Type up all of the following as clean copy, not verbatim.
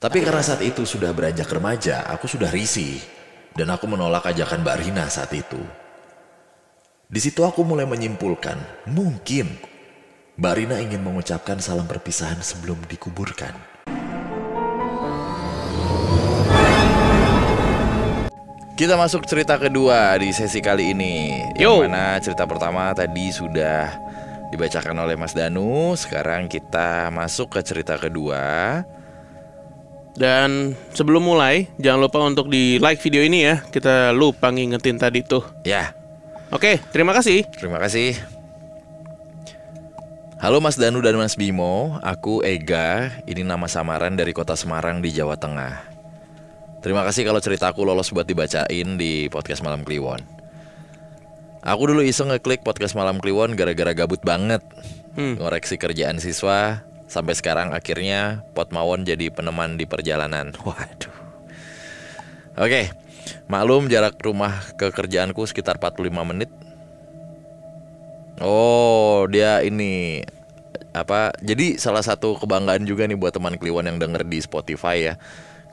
Tapi karena saat itu sudah beranjak remaja, aku sudah risih. Dan aku menolak ajakan Mbak Rina saat itu. Di situ aku mulai menyimpulkan, mungkin Mbak Rina ingin mengucapkan salam perpisahan sebelum dikuburkan. Kita masuk cerita kedua di sesi kali ini. Yang mana cerita pertama tadi sudah dibacakan oleh Mas Danu. Sekarang kita masuk ke cerita kedua. Dan sebelum mulai, jangan lupa untuk di like video ini ya. Kita lupa ngingetin tadi tuh. Ya. Oke, terima kasih. Terima kasih. Halo Mas Danu dan Mas Bimo, aku Ega. Ini nama samaran dari kota Semarang di Jawa Tengah. Terima kasih kalau ceritaku lolos buat dibacain di podcast Malam Kliwon. Aku dulu iseng ngeklik podcast Malam Kliwon gara-gara gabut banget. Ngoreksi kerjaan siswa. Sampai sekarang akhirnya Pot Mawon jadi peneman di perjalanan. Waduh. Oke, maklum jarak rumah ke kerjaanku sekitar 45 menit. Oh, dia ini jadi salah satu kebanggaan juga nih buat teman Kliwon yang denger di Spotify ya.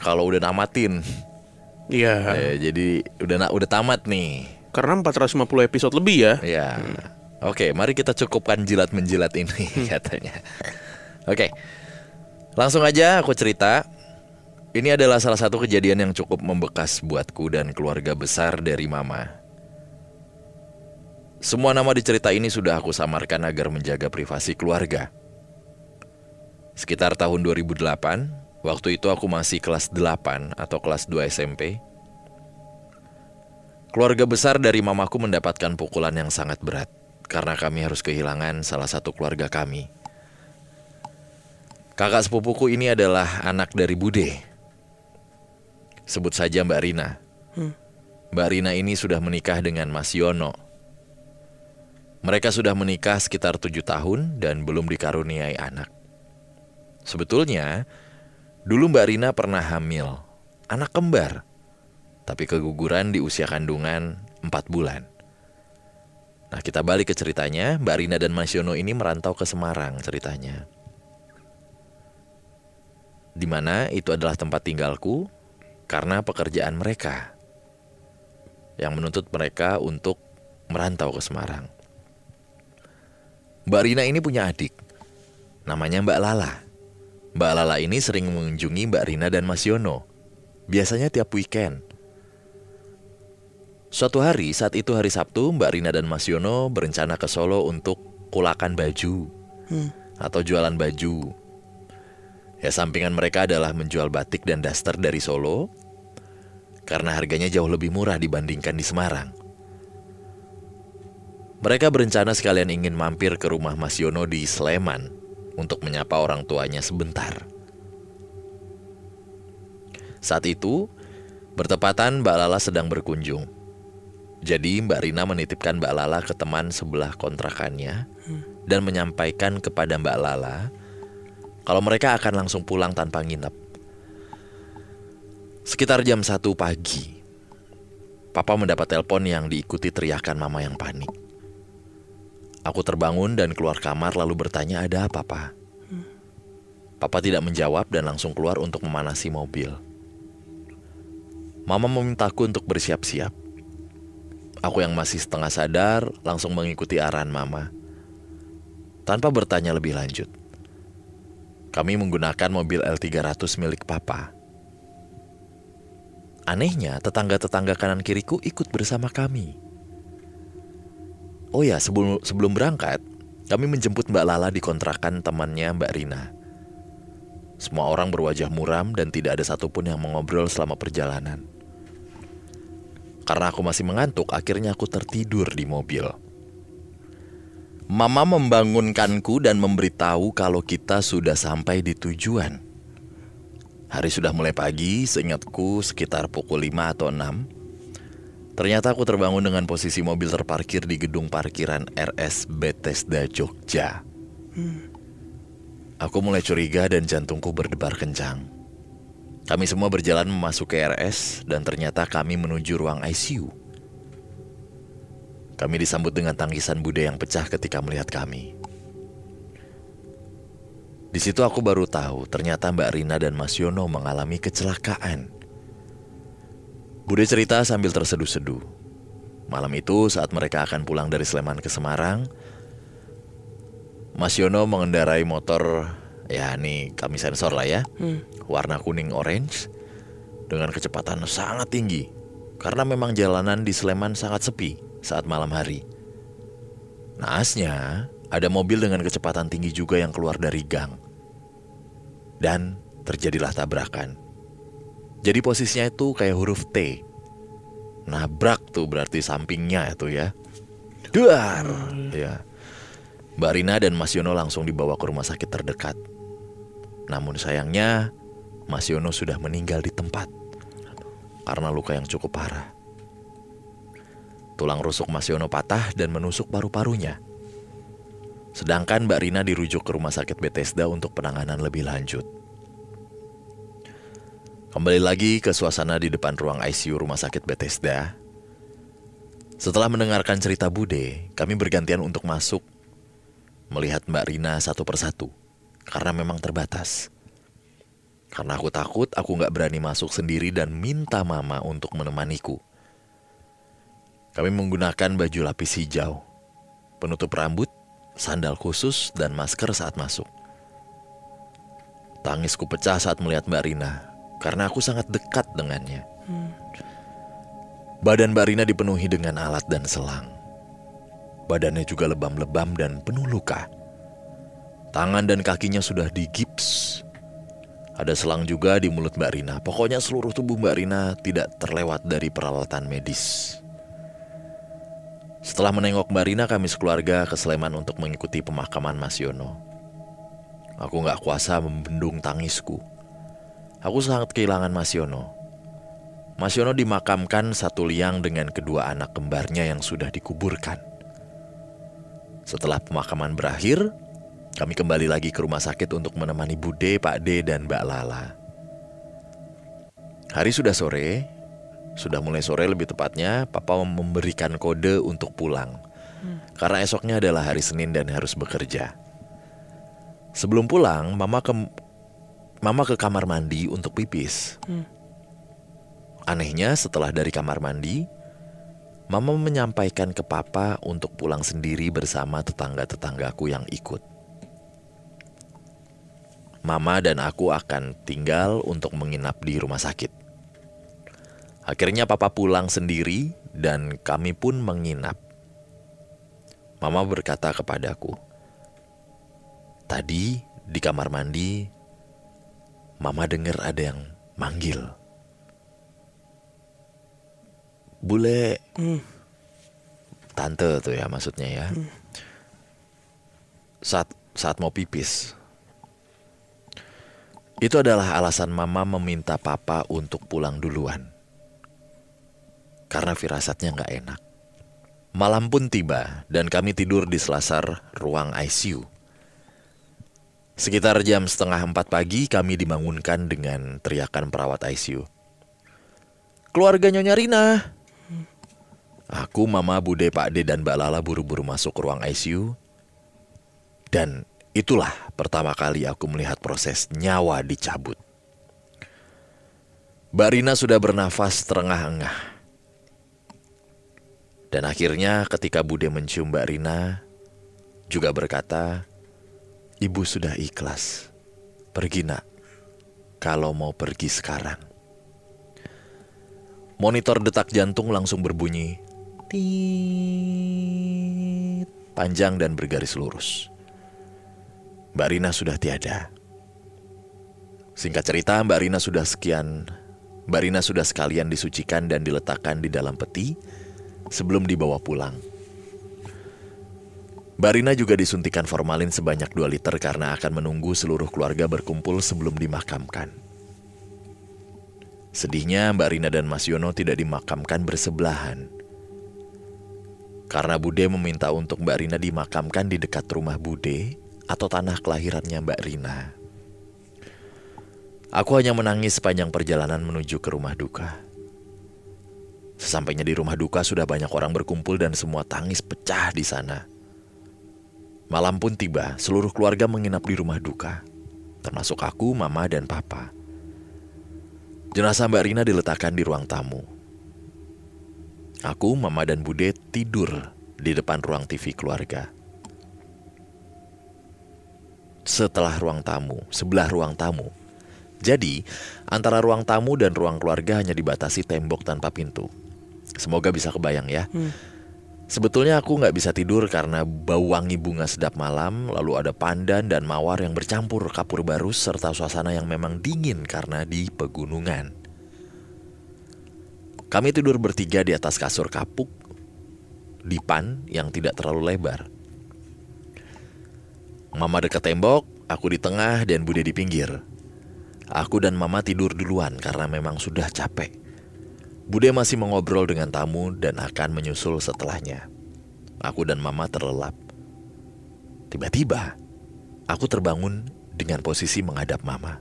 Kalau udah namatin. Iya. Jadi udah tamat nih. Karena 450 episode lebih ya. Iya. Oke, mari kita cukupkan jilat-menjilat ini katanya. Oke, langsung aja aku cerita. Ini adalah salah satu kejadian yang cukup membekas buatku dan keluarga besar dari Mama. Semua nama di cerita ini sudah aku samarkan agar menjaga privasi keluarga. Sekitar tahun 2008, waktu itu aku masih kelas 8 atau kelas 2 SMP. Keluarga besar dari mamaku mendapatkan pukulan yang sangat berat karena kami harus kehilangan salah satu keluarga kami. Kakak sepupuku ini adalah anak dari Bude. Sebut saja Mbak Rina. Mbak Rina ini sudah menikah dengan Mas Yono. Mereka sudah menikah sekitar 7 tahun dan belum dikaruniai anak. Sebetulnya, dulu Mbak Rina pernah hamil, anak kembar. Tapi keguguran di usia kandungan 4 bulan. Nah, kita balik ke ceritanya. Mbak Rina dan Mas Yono ini merantau ke Semarang ceritanya. Di mana itu adalah tempat tinggalku karena pekerjaan mereka yang menuntut mereka untuk merantau ke Semarang. Mbak Rina ini punya adik, namanya Mbak Lala. Mbak Lala ini sering mengunjungi Mbak Rina dan Mas Yono, biasanya tiap weekend. Suatu hari, saat itu hari Sabtu, Mbak Rina dan Mas Yono berencana ke Solo untuk kulakan baju atau jualan baju. Ya, sampingan mereka adalah menjual batik dan daster dari Solo karena harganya jauh lebih murah dibandingkan di Semarang. Mereka berencana sekalian ingin mampir ke rumah Mas Yono di Sleman untuk menyapa orang tuanya sebentar. Saat itu, bertepatan Mbak Lala sedang berkunjung. Jadi Mbak Rina menitipkan Mbak Lala ke teman sebelah kontrakannya dan menyampaikan kepada Mbak Lala kalau mereka akan langsung pulang tanpa nginep. Sekitar jam 1 pagi, Papa mendapat telepon yang diikuti teriakan Mama yang panik. Aku terbangun dan keluar kamar lalu bertanya ada apa, Pak? Papa tidak menjawab dan langsung keluar untuk memanasi mobil. Mama memintaku untuk bersiap-siap. Aku yang masih setengah sadar langsung mengikuti arahan Mama tanpa bertanya lebih lanjut. Kami menggunakan mobil L300 milik Papa. Anehnya, tetangga-tetangga kanan kiriku ikut bersama kami. Oh ya, sebelum berangkat, kami menjemput Mbak Lala di kontrakan temannya Mbak Rina. Semua orang berwajah muram dan tidak ada satupun yang mengobrol selama perjalanan. Karena aku masih mengantuk, akhirnya aku tertidur di mobil. Mama membangunkanku dan memberitahu kalau kita sudah sampai di tujuan. Hari sudah mulai pagi, seingatku sekitar pukul 5 atau 6. Ternyata aku terbangun dengan posisi mobil terparkir di gedung parkiran RS Bethesda Jogja. Aku mulai curiga dan jantungku berdebar kencang. Kami semua berjalan memasuki RS dan ternyata kami menuju ruang ICU. Kami disambut dengan tangisan Bude yang pecah ketika melihat kami. Di situ aku baru tahu ternyata Mbak Rina dan Mas Yono mengalami kecelakaan. Bude cerita sambil terseduh-seduh. Malam itu saat mereka akan pulang dari Sleman ke Semarang, Mas Yono mengendarai motor, ya nih kami sensor lah ya, warna kuning orange dengan kecepatan sangat tinggi. Karena memang jalanan di Sleman sangat sepi saat malam hari. Naasnya, ada mobil dengan kecepatan tinggi juga yang keluar dari gang. Dan terjadilah tabrakan. Jadi posisinya itu kayak huruf T. Nabrak tuh berarti sampingnya itu ya. Duar. Ya. Mbak Rina dan Mas Yono langsung dibawa ke rumah sakit terdekat. Namun sayangnya Mas Yono sudah meninggal di tempat karena luka yang cukup parah. Tulang rusuk Mas Yono patah dan menusuk paru-parunya. Sedangkan Mbak Rina dirujuk ke rumah sakit Bethesda untuk penanganan lebih lanjut. Kembali lagi ke suasana di depan ruang ICU rumah sakit Bethesda. Setelah mendengarkan cerita Bude, kami bergantian untuk masuk melihat Mbak Rina satu persatu. Karena memang terbatas. Karena aku takut, aku gak berani masuk sendiri dan minta mama untuk menemaniku. Kami menggunakan baju lapis hijau, penutup rambut, sandal khusus, dan masker saat masuk. Tangisku pecah saat melihat Mbak Rina, karena aku sangat dekat dengannya. Badan Mbak Rina dipenuhi dengan alat dan selang. Badannya juga lebam-lebam dan penuh luka. Tangan dan kakinya sudah digips. Ada selang juga di mulut Mbak Rina. Pokoknya seluruh tubuh Mbak Rina tidak terlewat dari peralatan medis. Setelah menengok Mbak Rina, kami sekeluarga ke Sleman untuk mengikuti pemakaman Mas Yono. Aku gak kuasa membendung tangisku. Aku sangat kehilangan Mas Yono. Mas Yono dimakamkan satu liang dengan kedua anak kembarnya yang sudah dikuburkan. Setelah pemakaman berakhir, kami kembali lagi ke rumah sakit untuk menemani Bude, Pak D, dan Mbak Lala. Hari sudah sore, sudah mulai sore lebih tepatnya, Papa memberikan kode untuk pulang. Karena esoknya adalah hari Senin dan harus bekerja. Sebelum pulang, Mama ke kamar mandi untuk pipis. Anehnya setelah dari kamar mandi, Mama menyampaikan ke Papa untuk pulang sendiri bersama tetangga-tetanggaku yang ikut. Mama dan aku akan tinggal untuk menginap di rumah sakit. Akhirnya Papa pulang sendiri dan kami pun menginap. Mama berkata kepadaku, tadi di kamar mandi, Mama dengar ada yang manggil. Bule, tante tuh ya maksudnya ya. Saat mau pipis. Itu adalah alasan Mama meminta Papa untuk pulang duluan. Karena firasatnya gak enak. Malam pun tiba dan kami tidur di selasar ruang ICU. Sekitar jam 3:30 pagi kami dibangunkan dengan teriakan perawat ICU. Keluarga Nyonya Rina. Aku, Mama, Bude, Pak D, dan Mbak Lala buru-buru masuk ke ruang ICU. Dan itulah pertama kali aku melihat proses nyawa dicabut. Mbak Rina sudah bernafas terengah-engah. Dan akhirnya ketika Bude mencium Mbak Rina, juga berkata, Ibu sudah ikhlas. Pergi nak, kalau mau pergi sekarang. Monitor detak jantung langsung berbunyi, tit, panjang dan bergaris lurus. Mbak Rina sudah tiada. Singkat cerita, Mbak Rina sudah sekalian disucikan dan diletakkan di dalam peti sebelum dibawa pulang. Mbak Rina juga disuntikan formalin sebanyak 2 liter karena akan menunggu seluruh keluarga berkumpul sebelum dimakamkan. Sedihnya Mbak Rina dan Mas Yono tidak dimakamkan bersebelahan. Karena Bude meminta untuk Mbak Rina dimakamkan di dekat rumah Bude atau tanah kelahirannya Mbak Rina. Aku hanya menangis sepanjang perjalanan menuju ke rumah duka. Sesampainya di rumah duka sudah banyak orang berkumpul dan semua tangis pecah di sana. Malam pun tiba, seluruh keluarga menginap di rumah duka. termasuk aku, mama, dan papa. Jenazah Mbak Rina diletakkan di ruang tamu. Aku, mama, dan Bude tidur di depan ruang TV keluarga. Sebelah ruang tamu. Jadi, antara ruang tamu dan ruang keluarga hanya dibatasi tembok tanpa pintu. Semoga bisa kebayang ya. Sebetulnya aku gak bisa tidur karena bau wangi bunga sedap malam, lalu ada pandan dan mawar yang bercampur kapur barus, serta suasana yang memang dingin karena di pegunungan. Kami tidur bertiga di atas kasur kapuk, dipan yang tidak terlalu lebar. Mama dekat tembok, aku di tengah dan Bude di pinggir. Aku dan Mama tidur duluan karena memang sudah capek. Bude masih mengobrol dengan tamu dan akan menyusul setelahnya. Aku dan Mama terlelap. Tiba-tiba, aku terbangun dengan posisi menghadap Mama.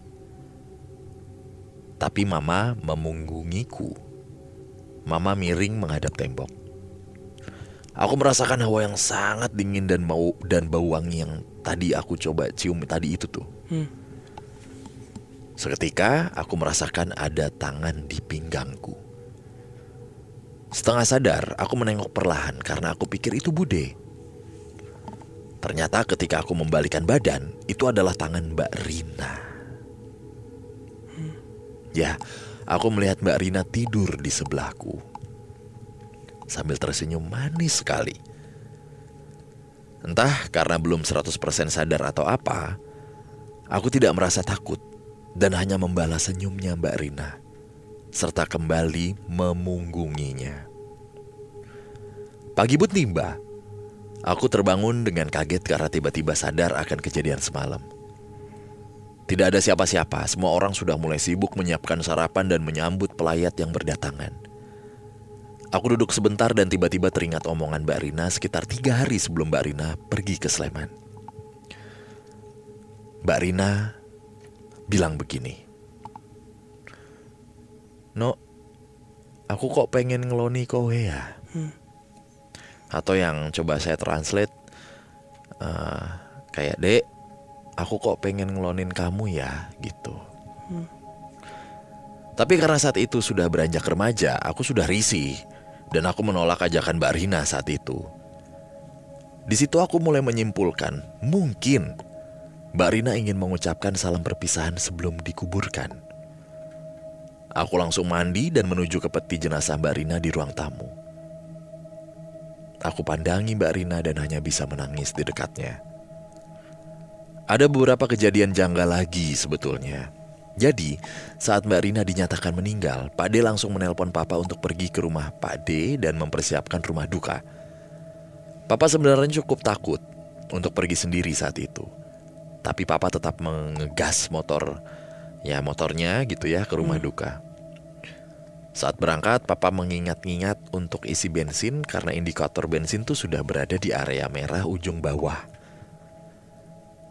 Tapi Mama memunggungiku. Mama miring menghadap tembok. Aku merasakan hawa yang sangat dingin dan bau wangi yang tadi aku coba cium tadi itu tuh. Seketika aku merasakan ada tangan di pinggangku. Setengah sadar, aku menengok perlahan karena aku pikir itu Bude. Ternyata ketika aku membalikkan badan, itu adalah tangan Mbak Rina. Ya, aku melihat Mbak Rina tidur di sebelahku sambil tersenyum manis sekali. Entah karena belum 100% sadar atau apa, aku tidak merasa takut dan hanya membalas senyumnya Mbak Rina, serta kembali memunggunginya. Pagi but tiba, aku terbangun dengan kaget karena tiba-tiba sadar akan kejadian semalam. Tidak ada siapa-siapa, semua orang sudah mulai sibuk menyiapkan sarapan dan menyambut pelayat yang berdatangan. Aku duduk sebentar dan tiba-tiba teringat omongan Mbak Rina sekitar 3 hari sebelum Mbak Rina pergi ke Sleman. Mbak Rina bilang begini, "No, aku kok pengen ngeloni kowe ya?" Atau yang coba saya translate, kayak, "Dek, aku kok pengen ngelonin kamu ya," gitu. Tapi karena saat itu sudah beranjak remaja, aku sudah risih dan aku menolak ajakan Mbak Rina saat itu. Di situ aku mulai menyimpulkan, mungkin Mbak Rina ingin mengucapkan salam perpisahan sebelum dikuburkan. Aku langsung mandi dan menuju ke peti jenazah Mbak Rina di ruang tamu. Aku pandangi Mbak Rina dan hanya bisa menangis di dekatnya. Ada beberapa kejadian janggal lagi sebetulnya. Jadi, saat Mbak Rina dinyatakan meninggal, Pak D langsung menelpon Papa untuk pergi ke rumah Pak D dan mempersiapkan rumah duka. Papa sebenarnya cukup takut untuk pergi sendiri saat itu. Tapi Papa tetap mengegas motornya gitu ya ke rumah duka. Saat berangkat, Papa mengingat-ingat untuk isi bensin karena indikator bensin tuh sudah berada di area merah ujung bawah.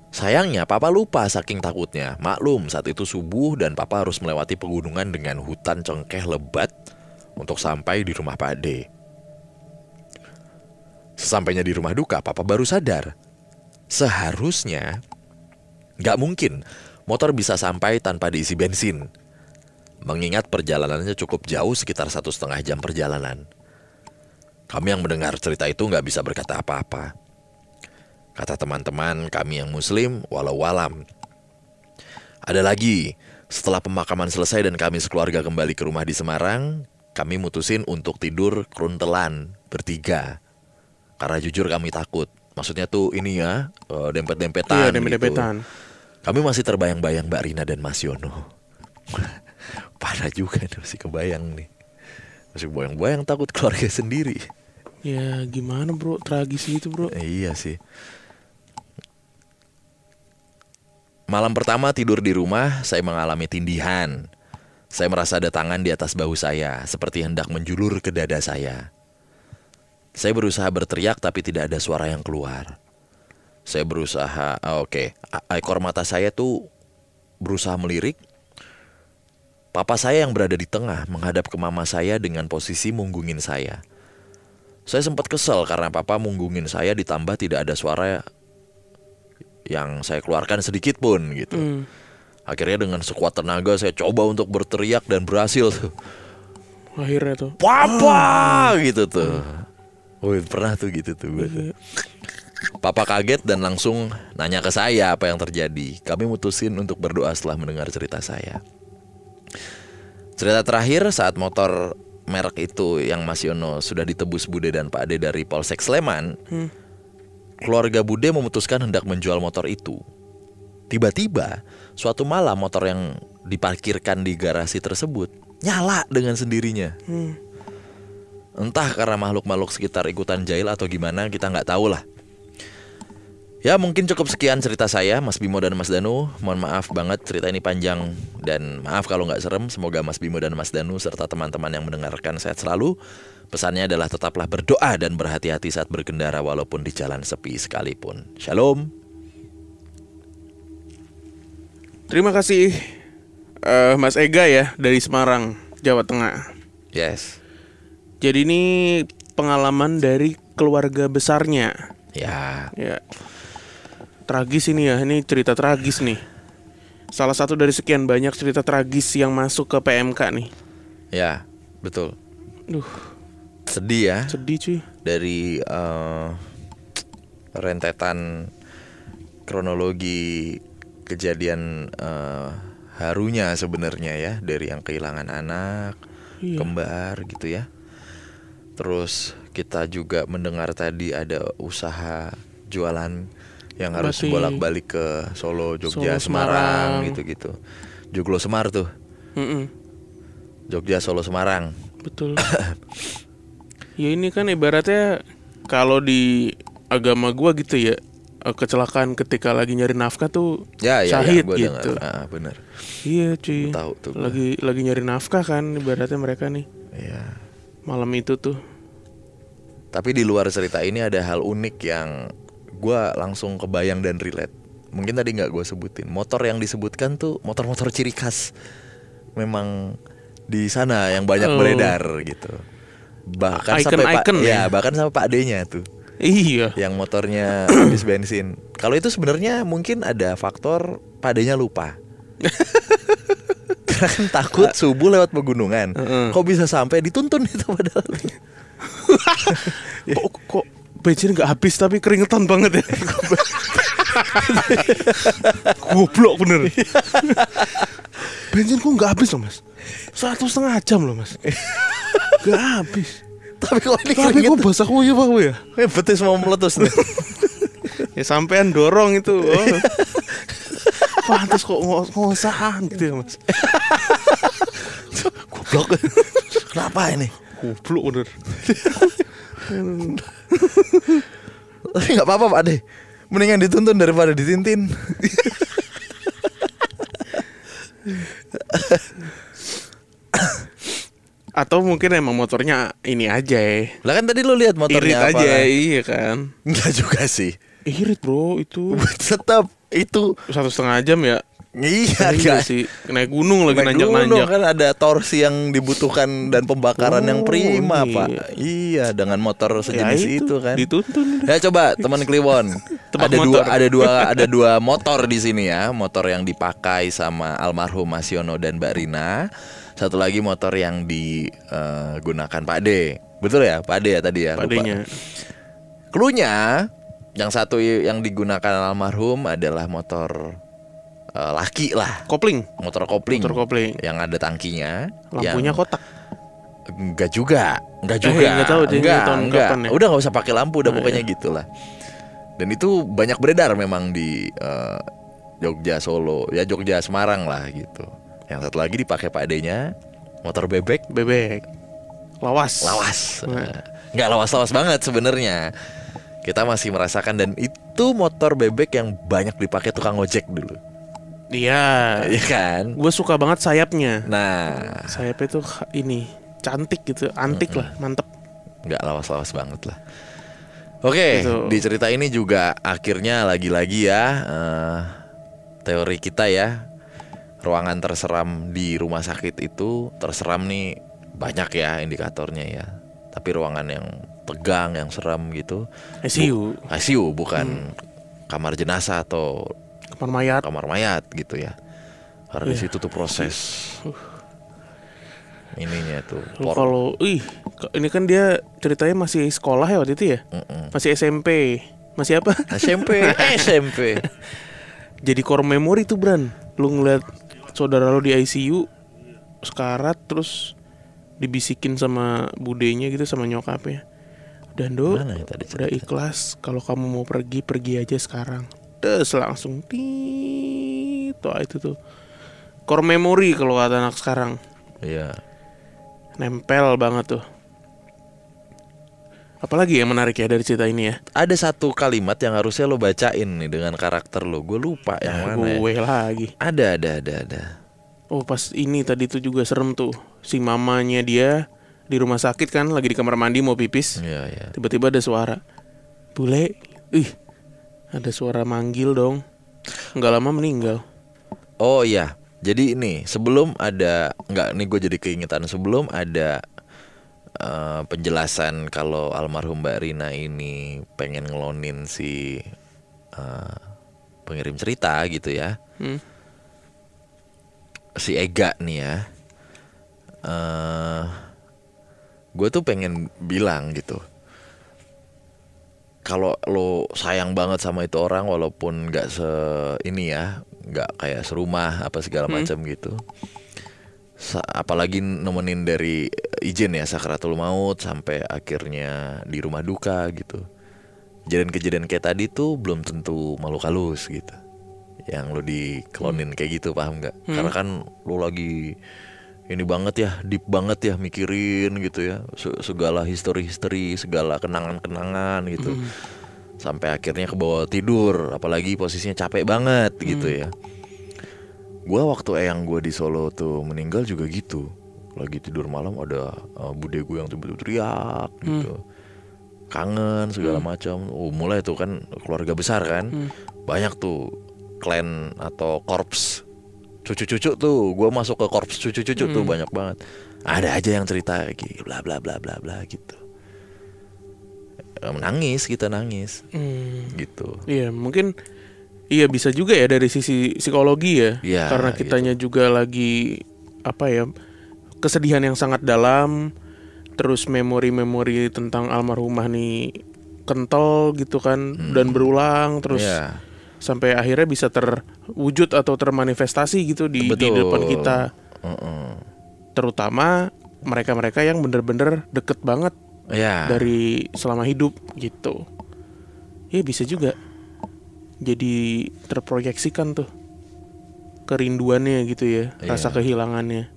Sayangnya Papa lupa saking takutnya. Maklum saat itu subuh dan Papa harus melewati pegunungan dengan hutan cengkeh lebat untuk sampai di rumah Pak D. Sesampainya di rumah duka, Papa baru sadar. Seharusnya gak mungkin motor bisa sampai tanpa diisi bensin, mengingat perjalanannya cukup jauh, sekitar 1,5 jam perjalanan. Kami yang mendengar cerita itu gak bisa berkata apa-apa. Kata teman-teman kami yang muslim, walau alam. Ada lagi, setelah pemakaman selesai dan kami sekeluarga kembali ke rumah di Semarang, kami mutusin untuk tidur keruntelan bertiga. Karena jujur kami takut. Maksudnya tuh ini ya, dempet-dempetan. Iya, dempet-dempetan. Gitu. Kami masih terbayang-bayang Mbak Rina dan Mas Yono. Parah juga nih, masih kebayang nih. Masih bayang-bayang takut keluarga sendiri. Ya gimana bro, tragis gitu bro. Iya sih. Malam pertama tidur di rumah, saya mengalami tindihan. Saya merasa ada tangan di atas bahu saya, seperti hendak menjulur ke dada saya. Saya berusaha berteriak tapi tidak ada suara yang keluar. Saya berusaha, ekor mata saya tuh berusaha melirik. Papa saya yang berada di tengah menghadap ke mama saya dengan posisi munggungin saya. Saya sempat kesel karena Papa munggungin saya ditambah tidak ada suara yang saya keluarkan sedikit pun gitu. Akhirnya dengan sekuat tenaga saya coba untuk berteriak dan berhasil tuh. Akhirnya tuh Papa gitu tuh. Wih, pernah tuh gitu tuh gue tuh. Papa kaget dan langsung nanya ke saya apa yang terjadi. Kami mutusin untuk berdoa setelah mendengar cerita saya. Cerita terakhir saat motor merek itu yang Mas Yono sudah ditebus Bude dan Pak Ade dari Polsek Sleman. Keluarga Bude memutuskan hendak menjual motor itu. Tiba-tiba suatu malam motor yang diparkirkan di garasi tersebut nyala dengan sendirinya. Entah karena makhluk-makhluk sekitar ikutan jahil atau gimana, kita nggak tahu lah. Ya mungkin cukup sekian cerita saya, Mas Bimo dan Mas Danu. Mohon maaf banget cerita ini panjang dan maaf kalau nggak serem. Semoga Mas Bimo dan Mas Danu serta teman-teman yang mendengarkan sehat selalu. Pesannya adalah tetaplah berdoa dan berhati-hati saat berkendara walaupun di jalan sepi sekalipun. Shalom. terima kasih Mas Ega ya dari Semarang, Jawa Tengah. Yes. Jadi ini pengalaman dari keluarga besarnya. Ya. Ya. Tragis ini ya, ini cerita tragis nih. Salah satu dari sekian banyak cerita tragis yang masuk ke PMK nih. Ya, betul. Duh, Sedih ya. sedih cuy. Dari rentetan kronologi kejadian harunya sebenarnya ya, dari yang kehilangan anak, Iya. kembar gitu ya. Terus kita juga mendengar tadi ada usaha jualan yang harus Berarti bolak-balik ke Solo, Jogja, Solo, Semarang Semarang. gitu-gitu. Joglo Semar tuh. Mm-mm, Jogja, Solo, Semarang. betul. Ya ini kan ibaratnya kalau di agama gua gitu ya, kecelakaan ketika lagi nyari nafkah tuh Ya, syahid gua gitu. dengar. Bener. Iya cuy. Tahu tuh gua. Lagi nyari nafkah kan ibaratnya mereka nih Iya. malam itu tuh. Tapi di luar cerita ini ada hal unik yang gue langsung kebayang dan relate. Mungkin tadi nggak gue sebutin. Motor yang disebutkan tuh motor-motor ciri khas. Memang di sana yang banyak beredar gitu. Bahkan sampai Pak, Icon-icon ya ya? bahkan sampai Pak D-nya tuh, Iya. yang motornya habis bensin. Kalau itu sebenarnya mungkin ada faktor Pak D-nya lupa. Karena kan takut subuh lewat pegunungan. Kok bisa sampai dituntun itu padahal. Kok bensin nggak habis tapi keringetan banget ya. Goblok bener. Bensin kok nggak habis loh mas. 1,5 jam loh mas. Nggak habis. Tapi kok ini Tapi keringet. kok basah kuyup aku ya. Betis mau meletus nih. Ya sampean dorong itu. Oh. Pantes kok ngosahan gitu ya mas. Goblok. Kenapa ini? Goblok bener. Tapi nggak apa-apa Pak De. Mendingan dituntun daripada ditintin. Atau mungkin emang motornya ini aja ya. Lah kan tadi lu lihat Irit motornya apa? aja, iya kan. Enggak juga sih. Irit bro itu. Tetap itu. 1,5 jam ya. Iya, Iya guys. sih. Naik gunung lagi Naik gunung nanjak-nanjak. kan ada torsi yang dibutuhkan dan pembakaran yang prima, iya. Pak. Iya, dengan motor sejenis Ya itu kan. Dituntun. Ya coba teman Kliwon. Tebak ada motor. ada dua motor di sini ya. Motor yang dipakai sama almarhum Mas Yono dan Mbak Rina. Satu lagi motor yang digunakan Pak D. Betul ya, Pak D ya tadi ya. Lupa. Padanya. Cluenya yang satu yang digunakan almarhum adalah motor laki lah. Kopling. Motor kopling. Motor kopling. Yang ada tangkinya. Lampunya yang... kotak. Enggak juga. Enggak juga. Enggak tahu dia enggak, tahun enggak. kapan ya. Udah nggak usah pakai lampu, udah Oh, pokoknya iya. gitulah. Dan itu banyak beredar memang di Jogja, Solo, ya Jogja, Semarang lah gitu. Yang satu lagi dipakai Pak D-nya, motor bebek. Bebek. Lawas. Lawas. Nah. Nggak lawas-lawas banget sebenarnya. Kita masih merasakan, dan itu motor bebek yang banyak dipakai tukang ojek dulu. Iya. Iya kan? Gue suka banget sayapnya. Nah, Sayapnya tuh ini cantik gitu, antik lah, mantep. nggak lawas-lawas banget lah. Oke, Gitu. di cerita ini juga akhirnya lagi-lagi ya teori kita ya, ruangan terseram di rumah sakit itu terseram nih banyak ya indikatornya ya. Tapi ruangan yang tegang, yang seram gitu, ICU. ICU bukan kamar jenazah atau kamar mayat gitu ya. Karena di situ tuh proses ininya tuh. Kalau ini kan dia ceritanya masih sekolah ya waktu itu ya. Masih SMP. Masih apa? SMP. Jadi core memory tuh, Bran. Lu ngeliat saudara lu di ICU sekarat, terus dibisikin sama budenya gitu, sama nyokapnya, udah Ndo, udah ikhlas, kalau kamu mau pergi aja sekarang. Terus langsung itu tuh core memory kalau kata anak sekarang. Iya. Nempel banget tuh. Apalagi yang menarik ya dari cerita ini ya? Ada satu kalimat yang harusnya lo bacain nih dengan karakter lo. Gue lupa yang mana. Gue lagi. Ada. Oh, pas ini tadi tuh juga serem tuh. Si mamanya dia di rumah sakit kan, lagi di kamar mandi mau pipis. Iya. Tiba-tiba ada suara, "Bule." Ada suara manggil dong. Nggak lama meninggal. Oh iya. Jadi ini sebelum ada, nih gue jadi keingetan, sebelum ada penjelasan kalau almarhum Mbak Rina ini pengen ngelonin si pengirim cerita gitu ya. Si Ega nih ya. Gue tuh pengen bilang gitu, kalau lo sayang banget sama itu orang, walaupun gak gak kayak serumah apa segala macam gitu, apalagi nemenin dari izin ya sakratul maut sampai akhirnya di rumah duka gitu. Kejadian kayak tadi tuh belum tentu makhluk halus gitu yang lo diklonin kayak gitu, paham gak? Karena kan lo lagi ini banget ya, deep banget ya, mikirin gitu ya segala history, segala kenangan gitu, sampai akhirnya ke bawah tidur, apalagi posisinya capek banget gitu ya. Gue waktu eyang gue di Solo tuh meninggal juga gitu, lagi tidur malam ada bude gue yang tiba-tiba teriak gitu, kangen segala macam. Mulai tuh kan keluarga besar kan, banyak tuh klan atau korps cucu-cucu tuh, gue masuk ke korps cucu-cucu tuh banyak banget. Ada aja yang cerita gitu, bla bla bla bla bla gitu. Kita nangis gitu. Iya, mungkin iya bisa juga ya dari sisi psikologi ya, karena kitanya gitu juga lagi kesedihan yang sangat dalam, terus memori-memori tentang almarhumah nih kental gitu kan, dan berulang terus sampai akhirnya bisa terwujud atau termanifestasi gitu di depan kita. Terutama mereka-mereka yang bener-bener deket banget dari selama hidup gitu. Ya bisa juga jadi terproyeksikan tuh kerinduannya gitu ya, rasa kehilangannya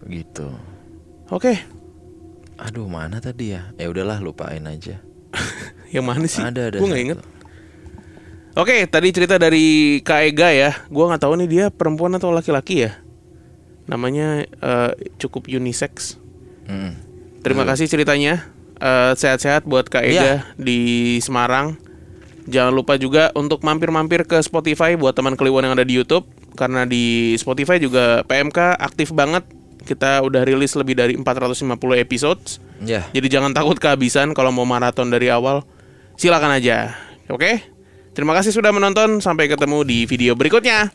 gitu. Oke. Aduh, mana tadi ya? Ya udahlah, lupain aja. Yang mana sih? Ada gue nggak inget. Oke, tadi cerita dari Kak Ega ya. Gue nggak tahu nih dia perempuan atau laki-laki ya. Namanya cukup unisex. Terima kasih ceritanya. Sehat-sehat buat Kak Ega di Semarang. Jangan lupa juga untuk mampir-mampir ke Spotify buat teman Kliwon yang ada di YouTube. Karena di Spotify juga PMK aktif banget. Kita udah rilis lebih dari 450 episodes. Jadi jangan takut kehabisan. Kalau mau maraton dari awal, silakan aja. Oke? Terima kasih sudah menonton. Sampai ketemu di video berikutnya.